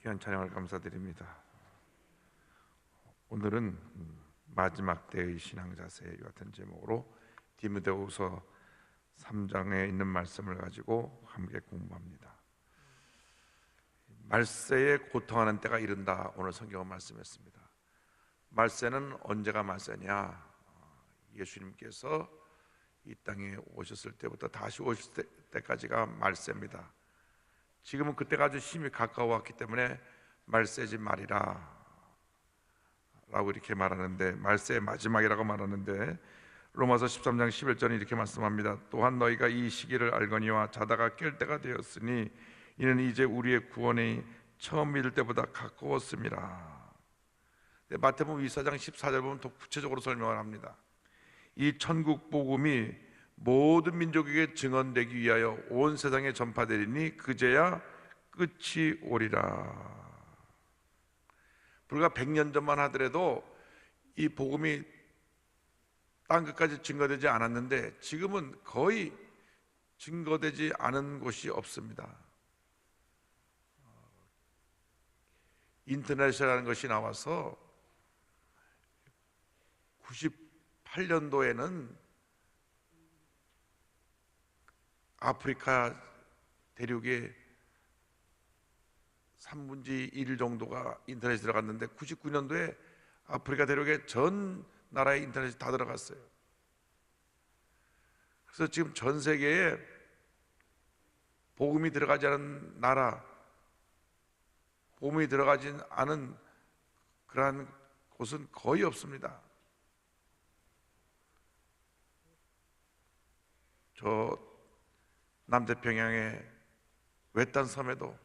귀한 찬양을 감사드립니다. 오늘은 마지막 때의 신앙 자세 같은 제목으로 디모데후서 3장에 있는 말씀을 가지고 함께 공부합니다. 말세에 고통하는 때가 이른다. 오늘 성경은 말씀했습니다. 말세는 언제가 말세냐? 예수님께서 이 땅에 오셨을 때부터 다시 오실 때까지가 말세입니다. 지금은 그때가 아주 심히 가까워왔기 때문에 말세지 말이라 라고 이렇게 말하는데, 말세의 마지막이라고 말하는데, 로마서 13장 11절은 이렇게 말씀합니다. 또한 너희가 이 시기를 알거니와 자다가 깰 때가 되었으니 이는 이제 우리의 구원이 처음 믿을 때보다 가까웠습니다. 마태복음 24장 14절 보면 더 구체적으로 설명을 합니다. 이 천국 복음이 모든 민족에게 증언되기 위하여 온 세상에 전파되리니 그제야 끝이 오리라. 불과 100년 전만 하더라도 이 복음이 땅 끝까지 증거되지 않았는데 지금은 거의 증거되지 않은 곳이 없습니다. 인터넷이라는 것이 나와서 98년도에는 아프리카 대륙의 3분의 1 정도가 인터넷에 들어갔는데 99년도에 아프리카 대륙의 전 나라에 인터넷이 다 들어갔어요. 그래서 지금 전 세계에 복음이 들어가지 않은 나라, 복음이 들어가지 않은 그러한 곳은 거의 없습니다. 저 남태평양의 외딴 섬에도,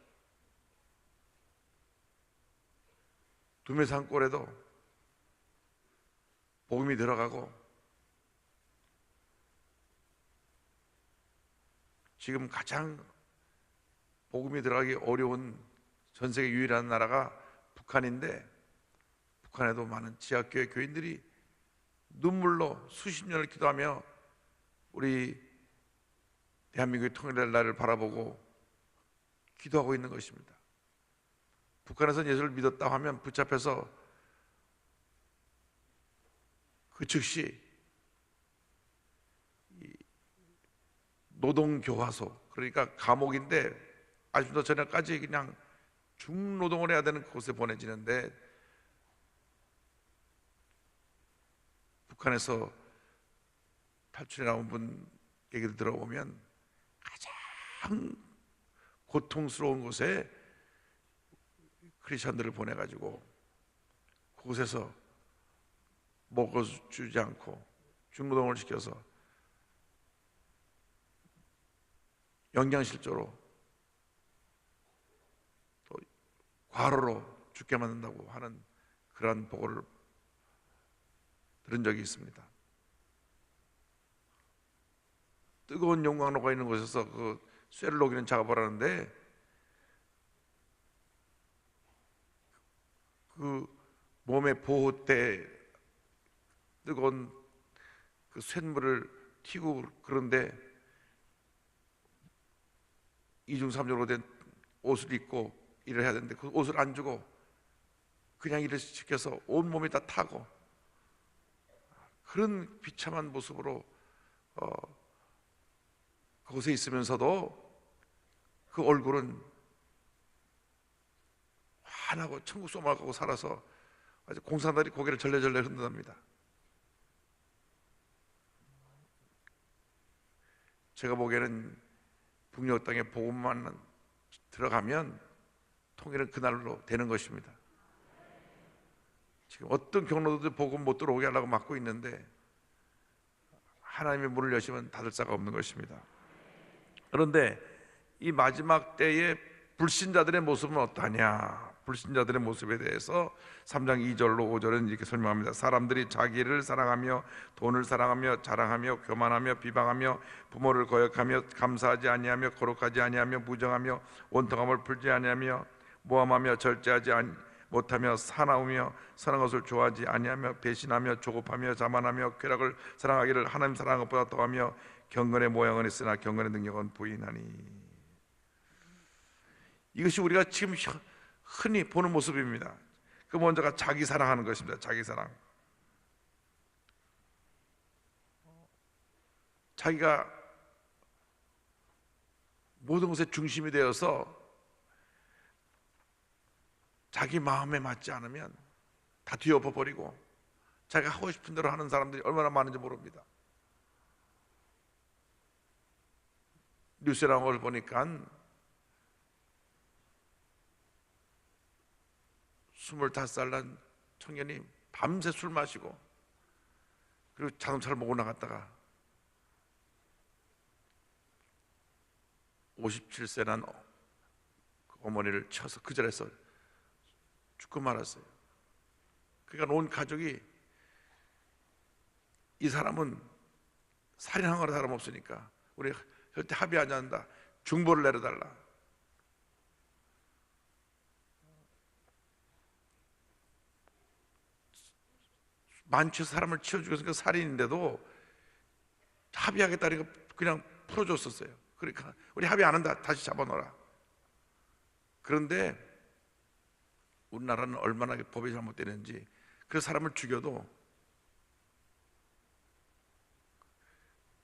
두메산골에도 복음이 들어가고, 지금 가장 복음이 들어가기 어려운 전 세계 유일한 나라가 북한인데, 북한에도 많은 지하교회 교인들이 눈물로 수십 년을 기도하며 우리 대한민국의 통일될 날을 바라보고 기도하고 있는 것입니다. 북한에서 예수를 믿었다 하면 붙잡혀서 그 즉시 노동교화소, 그러니까 감옥인데 아직도 저녁까지 그냥 중노동을 해야 되는 곳에 보내지는데, 북한에서 탈출해 나온 분 얘기를 들어보면 가장 고통스러운 곳에 크리스천들을 보내가지고 그곳에서 먹어주지 않고 중노동을 시켜서 영양실조로 또 과로로 죽게 만든다고 하는 그러한 보고를 들은 적이 있습니다. 뜨거운 용광로가 있는 곳에서 그 쇠를 녹이는 작업을 하는데 그 몸의 보호대 뜨거운 그 쇳물을 튀고, 그런데 이중삼중으로 된 옷을 입고 일을 해야 되는데 그 옷을 안 주고 그냥 일을 시켜서 온몸이 다 타고, 그런 비참한 모습으로 그곳에 있으면서도 그 얼굴은 환하고 천국 소망하고 살아서 아주 공산당이 고개를 절레절레 흔든답니다. 제가 보기에는 북녘 땅에 복음만 들어가면 통일은 그날로 되는 것입니다. 지금 어떤 경로도 복음 못 들어오게 하려고 막고 있는데 하나님의 문을 여시면 닫을 자가 없는 것입니다. 그런데 이 마지막 때의 불신자들의 모습은 어떠하냐? 불신자들의 모습에 대해서 3장 2절로 5절은 이렇게 설명합니다. 사람들이 자기를 사랑하며 돈을 사랑하며 자랑하며 교만하며 비방하며 부모를 거역하며 감사하지 아니하며 거룩하지 아니하며 무정하며 원통함을 풀지 아니하며 모함하며 절제하지 못하며 사나우며 선한 것을 좋아하지 아니하며 배신하며 조급하며 자만하며 쾌락을 사랑하기를 하나님 사랑하는 것보다 더하며 경건의 모양은 있으나 경건의 능력은 부인하니. 이것이 우리가 지금 흔히 보는 모습입니다. 그 먼저가 자기 사랑하는 것입니다. 자기 사랑. 자기가 모든 것의 중심이 되어서 자기 마음에 맞지 않으면 다 뒤엎어버리고 자기가 하고 싶은 대로 하는 사람들이 얼마나 많은지 모릅니다. 뉴스에 나온 걸 보니까 25살 난 청년이 밤새 술 마시고 그리고 자동차를 몰고 나갔다가 57세 난 어머니를 쳐서 그 자리에서 죽고 말았어요. 그러니까 온 가족이 이 사람은 살인한 거라 다름없으니까 우리 절대 합의하지 않는다. 중보를 내려달라. 만취해서 사람을 치워 죽였으니까 살인인데도 합의하겠다니까 그냥 풀어줬었어요. 그러니까 우리 합의 안 한다. 다시 잡아놓아라. 그런데 우리나라는 얼마나 법이 잘못되는지 그 사람을 죽여도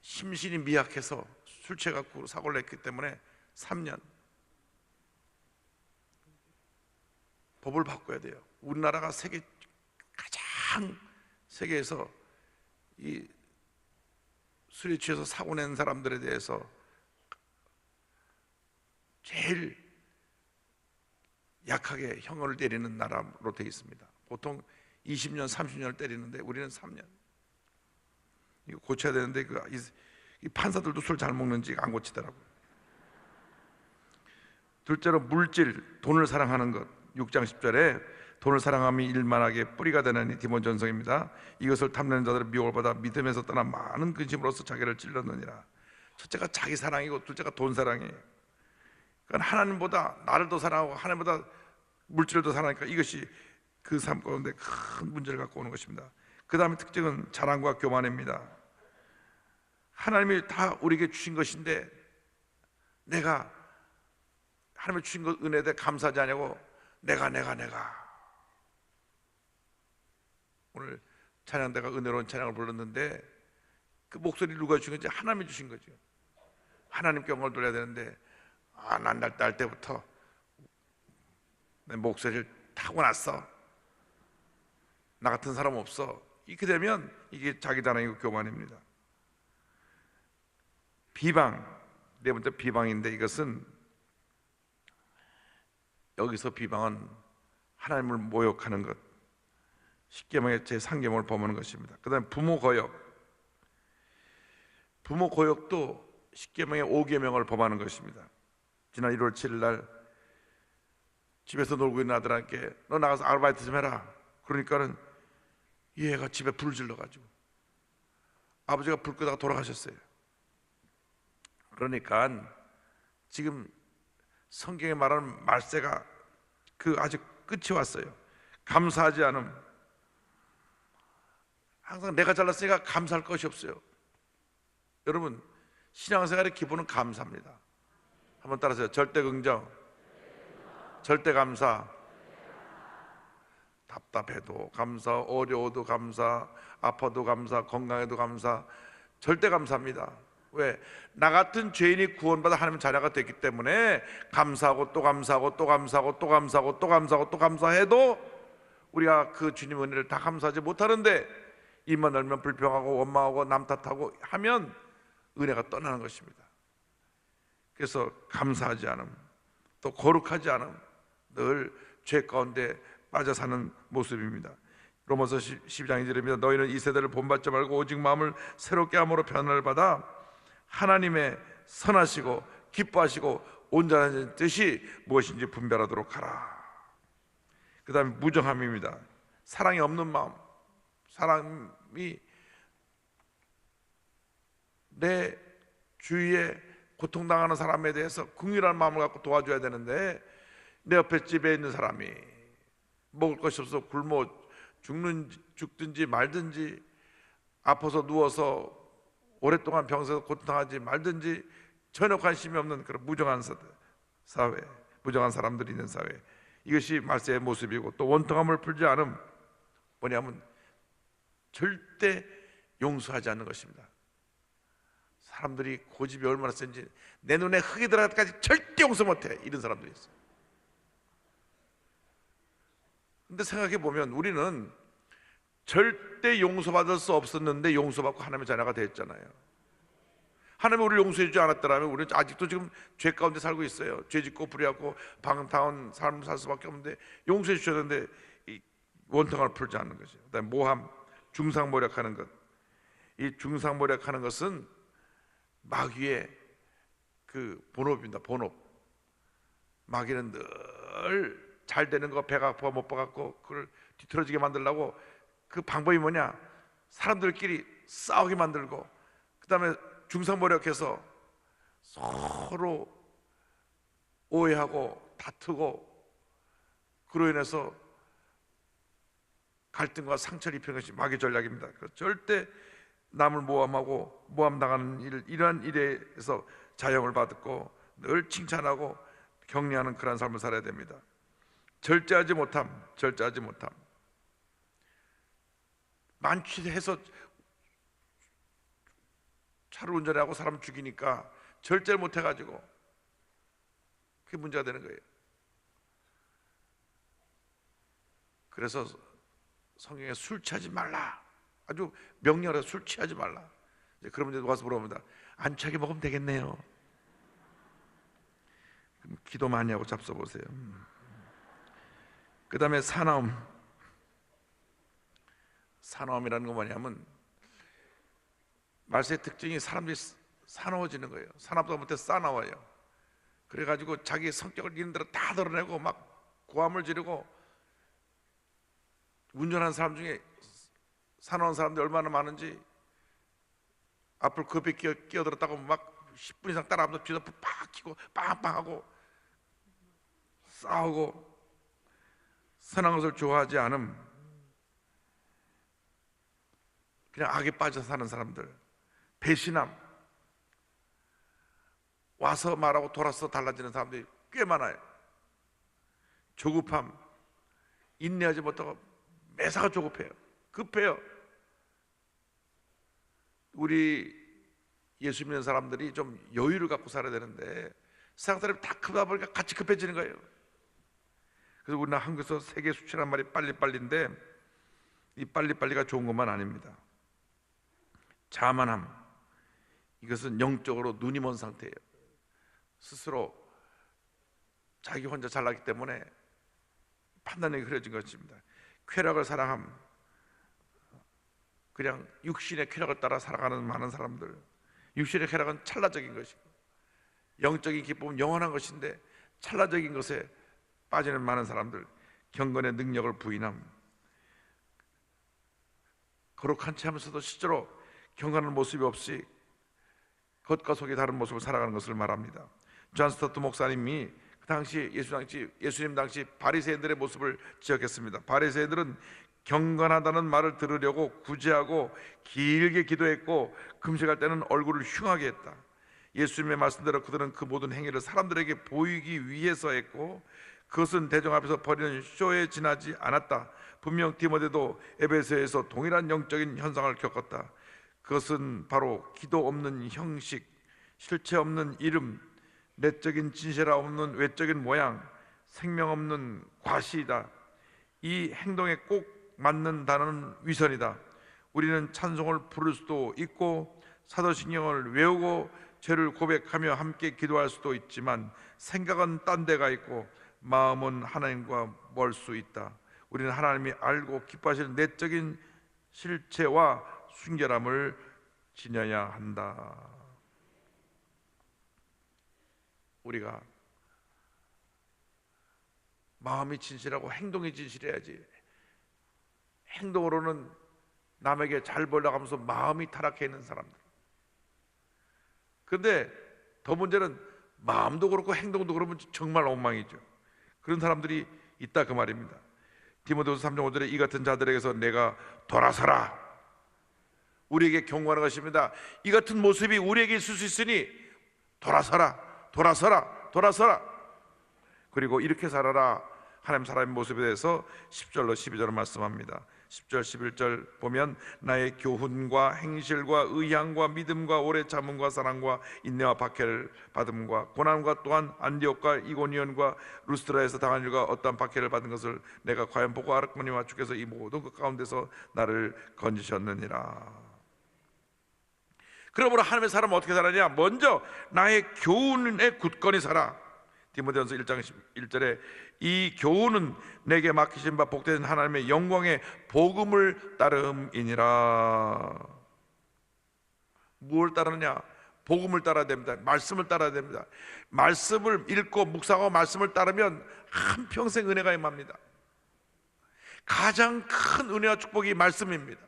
심신이 미약해서 술 취해갖고 사고를 냈기 때문에 3년 법을 바꿔야 돼요. 우리나라가 세계에서 이 술에 취해서 사고 낸 사람들에 대해서 제일 약하게 형을 때리는 나라로 되어 있습니다. 보통 20년, 30년을 때리는데 우리는 3년. 이거 고쳐야 되는데 이 판사들도 술 잘 먹는지 안 고치더라고요. 둘째로 물질, 돈을 사랑하는 것. 6장 10절에 돈을 사랑함이 일만하게 뿌리가 되느니 디모전서입니다. 이것을 탐내는 자들은 미혹을 받아 믿음에서 떠나 많은 근심으로서 자기를 찔렀느니라. 첫째가 자기 사랑이고 둘째가 돈 사랑이에요. 그러니까 하나님보다 나를 더 사랑하고 하나님보다 물질을 더 사랑하니까 이것이 그 삶 가운데 큰 문제를 갖고 오는 것입니다. 그 다음에 특징은 자랑과 교만입니다. 하나님이 다 우리에게 주신 것인데 내가 하나님이 주신 것 은혜에 대해 감사하지 않냐고 내가 오늘 찬양대가 은혜로운 찬양을 불렀는데 그 목소리 누가 주신 건지 하나님이 주신 거죠. 하나님께 영광을 돌려야 되는데 난 날 때부터 내 목소리를 타고났어. 나 같은 사람 없어. 이렇게 되면 이게 자기 자랑이고 교만입니다. 비방, 네 번째 비방인데 이것은 여기서 비방은 하나님을 모욕하는 것, 십계명의 제3계명을 범하는 것입니다. 그 다음에 부모 거역, 부모 거역도 십계명의 5계명을 범하는 것입니다. 지난 1월 7일 날 집에서 놀고 있는 아들한테 너 나가서 아르바이트 좀 해라. 그러니까는 이 애가 집에 불을 질러가지고 아버지가 불 끄다가 돌아가셨어요. 그러니까 지금 성경에 말하는 말세가 그 아직 끝이 왔어요. 감사하지 않음. 항상 내가 잘났으니까 감사할 것이 없어요. 여러분 신앙생활의 기본은 감사입니다. 한번 따라하세요. 절대 긍정, 절대 감사. 답답해도 감사, 어려워도 감사, 아파도 감사, 건강해도 감사. 절대 감사합니다. 왜? 나 같은 죄인이 구원받아 하나님 자녀가 됐기 때문에 감사하고 또 감사하고 또 감사하고 또 감사하고 또 감사하고 또 감사해도 우리가 그 주님 은혜를 다 감사하지 못하는데 입만 열면 불평하고 원망하고 남 탓하고 하면 은혜가 떠나는 것입니다. 그래서 감사하지 않음, 또 거룩하지 않음, 늘 죄 가운데 빠져 사는 모습입니다. 로마서 12장 2절입니다. 너희는 이 세대를 본받지 말고 오직 마음을 새롭게 함으로 변화를 받아 하나님의 선하시고 기뻐하시고 온전한 뜻이 무엇인지 분별하도록 하라. 그 다음에 무정함입니다. 사랑이 없는 마음. 사람이 내 주위에 고통당하는 사람에 대해서 긍휼한 마음을 갖고 도와줘야 되는데 내 옆에 집에 있는 사람이 먹을 것이 없어 굶어 죽든지 말든지 아파서 누워서 오랫동안 병에서 고통하지 말든지 전혀 관심이 없는 그런 무정한 사회, 무정한 사람들이 있는 사회, 이것이 말세의 모습이고, 또 원통함을 풀지 않음 뭐냐면 절대 용서하지 않는 것입니다. 사람들이 고집이 얼마나 센지, 내 눈에 흙이 들어갈 때까지 절대 용서 못해, 이런 사람들이 있어요. 근데 생각해 보면 우리는 절대 용서받을 수 없었는데 용서받고 하나님의 자녀가 됐잖아요. 하나님이 우리를 용서해 주지 않았더라면 우리는 아직도 지금 죄 가운데 살고 있어요. 죄 짓고 불의하고 방탕한 삶을 살 수밖에 없는데 용서해 주셨는데 이 원통함을 풀지 않는 것이죠. 그다음에 모함, 중상모략하는 것. 이 중상모략하는 것은 마귀의 그 본업입니다. 본업. 마귀는 늘 잘 되는 거 배가 아파 못 봐갖고 그걸 뒤틀어지게 만들려고, 그 방법이 뭐냐? 사람들끼리 싸우게 만들고, 그 다음에 중상모략해서 서로 오해하고 다투고, 그로 인해서 갈등과 상처를 입히는 것이 마귀의 전략입니다. 절대 남을 모함하고 모함당하는 일, 이러한 일에서 자영을 받고 늘 칭찬하고 격려하는 그런 삶을 살아야 됩니다. 절제하지 못함, 절제하지 못함. 만취해서 차를 운전하고 사람 죽이니까 절제를 못해가지고 그게 문제가 되는 거예요. 그래서 성경에 술 취하지 말라, 아주 명령을 해서 술 취하지 말라. 그러면 이제 와서 물어봅니다. 안 취하게 먹으면 되겠네요. 그럼 기도 많이 하고 잡숴보세요. 그 다음에 사나움. 사나움이라는 건 뭐냐면 말세의 특징이 사람들이 사나워지는 거예요. 사납다 못해 싸나워요. 그래가지고 자기 성격을 있는 대로 다 드러내고 막 고함을 지르고, 운전하는 사람 중에 사나운 사람들이 얼마나 많은지, 앞을 급히 끼어들었다고 막 10분 이상 따라하면서 뒤에서 팍 키고 빵빵하고 싸우고, 선한 것을 좋아하지 않음, 그냥 악에 빠져 사는 사람들, 배신함, 와서 말하고 돌아서 달라지는 사람들이 꽤 많아요. 조급함, 인내하지 못하고 매사가 조급해요. 급해요. 우리 예수 믿는 사람들이 좀 여유를 갖고 살아야 되는데 세상 사람이 다 크다 보니까 같이 급해지는 거예요. 그래서 우리나라 한국에서 세계 수치란 말이 빨리빨리인데, 이 빨리빨리가 좋은 것만 아닙니다. 자만함, 이것은 영적으로 눈이 먼 상태예요. 스스로 자기 혼자 잘나기 때문에 판단력이 흐려진 것입니다. 쾌락을 사랑함, 그냥 육신의 쾌락을 따라 살아가는 많은 사람들. 육신의 쾌락은 찰나적인 것이고, 영적인 기쁨은 영원한 것인데 찰나적인 것에 빠지는 많은 사람들. 경건의 능력을 부인함, 거룩한 체 하면서도 실제로 경건한 모습이 없이 겉과 속이 다른 모습을 살아가는 것을 말합니다. 존 스토트 목사님이 그 당시 예수님 당시 바리새인들의 모습을 지적했습니다. 바리새인들은 경건하다는 말을 들으려고 구제하고 길게 기도했고, 금식할 때는 얼굴을 흉하게 했다. 예수님의 말씀대로 그들은 그 모든 행위를 사람들에게 보이기 위해서 했고, 그것은 대중 앞에서 벌이는 쇼에 지나지 않았다. 분명 디모데도 에베소에서 동일한 영적인 현상을 겪었다. 그것은 바로 기도 없는 형식, 실체 없는 이름, 내적인 진실화 없는 외적인 모양, 생명 없는 과시이다. 이 행동에 꼭 맞는 단어는 위선이다. 우리는 찬송을 부를 수도 있고 사도신경을 외우고 죄를 고백하며 함께 기도할 수도 있지만 생각은 딴 데가 있고 마음은 하나님과 멀 수 있다. 우리는 하나님이 알고 기뻐하시는 내적인 실체와 순결함을 지녀야 한다. 우리가 마음이 진실하고 행동이 진실해야지. 행동으로는 남에게 잘 보려고 하면서 마음이 타락해 있는 사람들. 그런데 더 문제는 마음도 그렇고 행동도 그러면 정말 엉망이죠. 그런 사람들이 있다, 그 말입니다. 디모데후서 3장 5절에 이 같은 자들에게서 내가 돌아서라, 우리에게 경고하는 것입니다. 이 같은 모습이 우리에게 있을 수 있으니 돌아서라, 돌아서라, 돌아서라. 그리고 이렇게 살아라. 하나님 사람의 모습에 대해서 10절로 12절로 말씀합니다. 10절 11절 보면 나의 교훈과 행실과 의향과 믿음과 오래 참음과 사랑과 인내와 박해를 받음과 고난과 또한 안디옥과 이고니온과 루스드라에서 당한 일과 어떠한 박해를 받은 것을 내가 과연 보고 알았거니와 주께서 이 모든 것 가운데서 나를 건지셨느니라. 그러므로 하나님의 사람은 어떻게 살아냐? 먼저 나의 교훈에 굳건히 살아. 디모데전서 1장 1절에 이 교훈은 내게 맡기신 바 복된 하나님의 영광의 복음을 따름이니라. 무엇을 따르느냐? 복음을 따라야 됩니다. 말씀을 따라야 됩니다. 말씀을 읽고 묵상하고 말씀을 따르면 한평생 은혜가 임합니다. 가장 큰 은혜와 축복이 말씀입니다.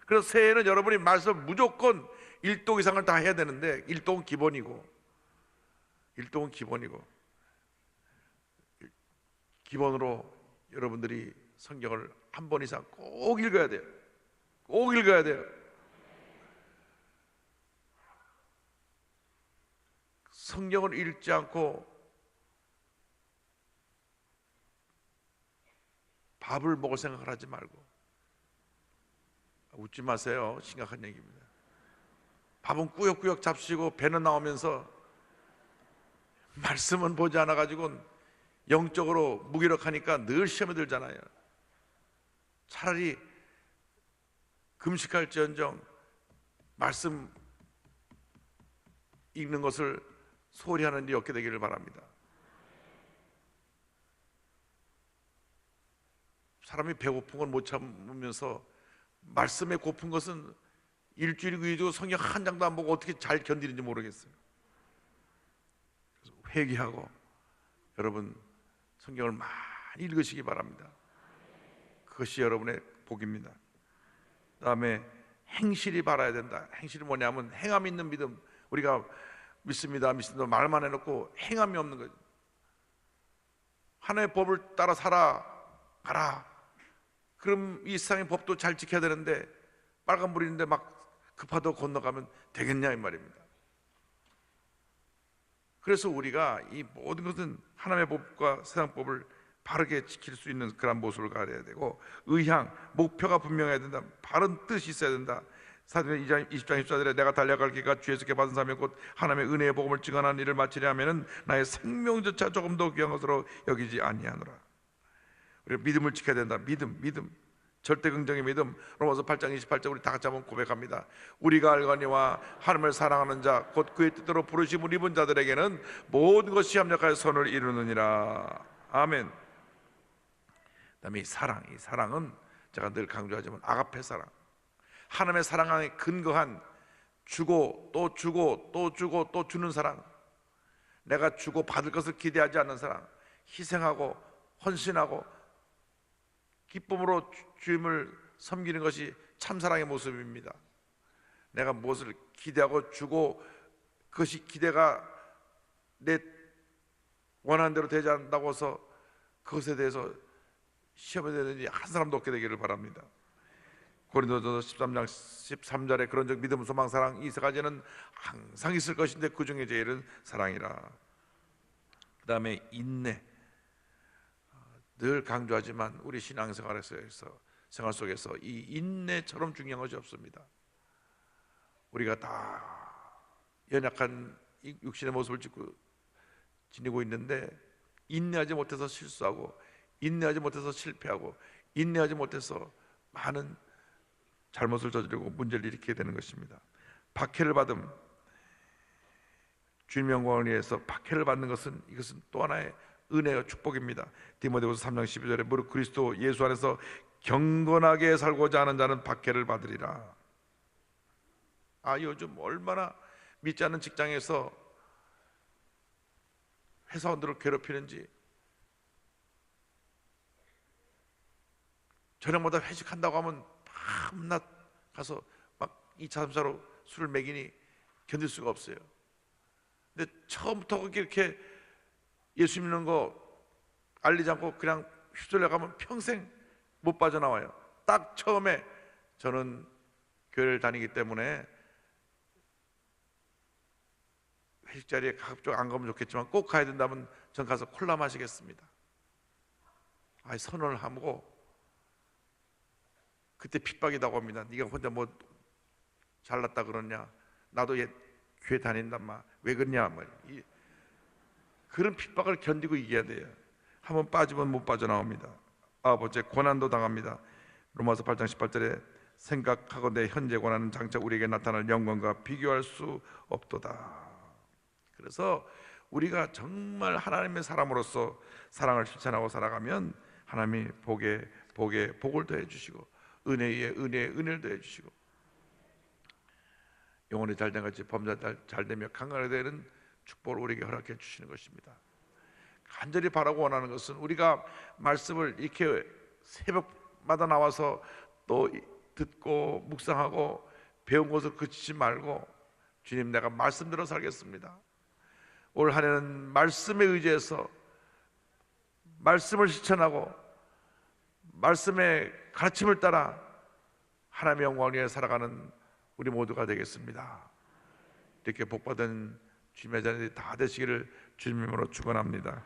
그래서 새해에는 여러분이 말씀을 무조건 1독 이상을 다 해야 되는데 1독은 기본이고 기본으로 여러분들이 성경을 한 번 이상 꼭 읽어야 돼요. 꼭 읽어야 돼요. 성경을 읽지 않고 밥을 먹을 생각을 하지 말고. 웃지 마세요. 심각한 얘기입니다. 밥은 꾸역꾸역 잡수시고 배는 나오면서 말씀은 보지 않아가지고 영적으로 무기력하니까 늘 시험에 들잖아요. 차라리 금식할지언정 말씀 읽는 것을 소홀히 하는 일이 없게 되기를 바랍니다. 사람이 배고픈 걸 못 참으면서 말씀에 고픈 것은 일주일 뒤에도 성경 한 장도 안 보고 어떻게 잘 견디는지 모르겠어요. 그래서 회개하고 여러분 성경을 많이 읽으시기 바랍니다. 그것이 여러분의 복입니다. 그 다음에 행실이 바라야 된다. 행실이 뭐냐면 행함 있는 믿음. 우리가 믿습니다 말만 해놓고 행함이 없는 거죠. 하나님의 법을 따라 살아가라. 그럼 이 세상의 법도 잘 지켜야 되는데 빨간불이 있는데 막 급하다고 건너가면 되겠냐 이 말입니다. 그래서 우리가 이 모든 것은 하나님의 법과 세상 법을 바르게 지킬 수 있는 그런 모습을 가져야 되고, 의향, 목표가 분명해야 된다. 바른 뜻이 있어야 된다. 사도행 2장 20장 14절에 내가 달려갈 길과 주의 속에 받은 사명 곧 하나님의 은혜의 복음을 증언하는 일을 마치려 하면은 나의 생명조차 조금 더 귀한 것으로 여기지 아니하노라. 우리가 믿음을 지켜야 된다. 믿음 절대 긍정의 믿음. 로마서 8장 28절 우리 다 같이 한번 고백합니다. 우리가 알거니와 하나님을 사랑하는 자 곧 그의 뜻대로 부르심을 입은 자들에게는 모든 것이 합력하여 선을 이루느니라. 아멘. 그다음에 이 사랑은 제가 늘 강조하지만 아가페 사랑, 하나님의 사랑 안에 근거한 주고 또 주고 또 주고 또 주는 사랑, 내가 주고 받을 것을 기대하지 않는 사랑, 희생하고 헌신하고 기쁨으로 주님을 섬기는 것이 참사랑의 모습입니다. 내가 무엇을 기대하고 주고 그것이 기대가 내 원하는 대로 되지 않는다고 해서 그것에 대해서 시험에 되는지 한 사람도 없게 되기를 바랍니다. 고린도전서 13장 13절에 그런 적 믿음, 소망, 사랑 이 세 가지는 항상 있을 것인데 그 중에 제일은 사랑이라. 그 다음에 인내. 늘 강조하지만 우리 신앙생활에서 생활 속에서 이 인내처럼 중요한 것이 없습니다. 우리가 다 연약한 육신의 모습을 지니고 있는데 인내하지 못해서 실수하고 인내하지 못해서 실패하고 인내하지 못해서 많은 잘못을 저지르고 문제를 일으키게 되는 것입니다. 박해를 받음, 주님의 영광을 위해서 박해를 받는 것은 이것은 또 하나의 은혜와 축복입니다. 디모데후서 3장 12절에 무릇 그리스도 예수 안에서 경건하게 살고자 하는 자는 박해를 받으리라. 요즘 얼마나 믿지 않는 직장에서 회사원들을 괴롭히는지, 저녁마다 회식한다고 하면 밤낮 가서 막 2차 3차로 술을 먹이니 견딜 수가 없어요. 근데 처음부터 이렇게 예수 믿는 거 알리지 않고 그냥 휘둘려 가면 평생 못 빠져나와요. 딱 처음에 저는 교회를 다니기 때문에 회식 자리에 가급적 안 가면 좋겠지만 꼭 가야 된다면 전 가서 콜라 마시겠습니다. 선언을 하고 그때 핍박이라고 합니다. 네가 혼자 뭐 잘났다 그러냐? 나도 교회 다닌단 말. 왜 그러냐? 그런 핍박을 견디고 이겨야 돼요. 한번 빠지면 못 빠져나옵니다. 번째, 고난도 당합니다. 로마서 8장 18절에 생각하고 내 현재 고난은 장차 우리에게 나타날 영광과 비교할 수 없도다. 그래서 우리가 정말 하나님의 사람으로서 사랑을 실천하고 살아가면 하나님이 복에 복을 더해 주시고 은혜에 은혜를 더해 주시고 영혼이 잘된 같이 범사 잘되며 강건하게 되는 축복을 우리에게 허락해 주시는 것입니다. 간절히 바라고 원하는 것은 우리가 말씀을 이렇게 새벽마다 나와서 또 듣고 묵상하고 배운 것을 그치지 말고 주님, 내가 말씀대로 살겠습니다. 올 한 해는 말씀에 의지해서 말씀을 실천하고 말씀의 가르침을 따라 하나님의 영광을 위해 살아가는 우리 모두가 되겠습니다. 이렇게 복받은 주님의 자녀들이 다 되시기를 주님으로 축원합니다.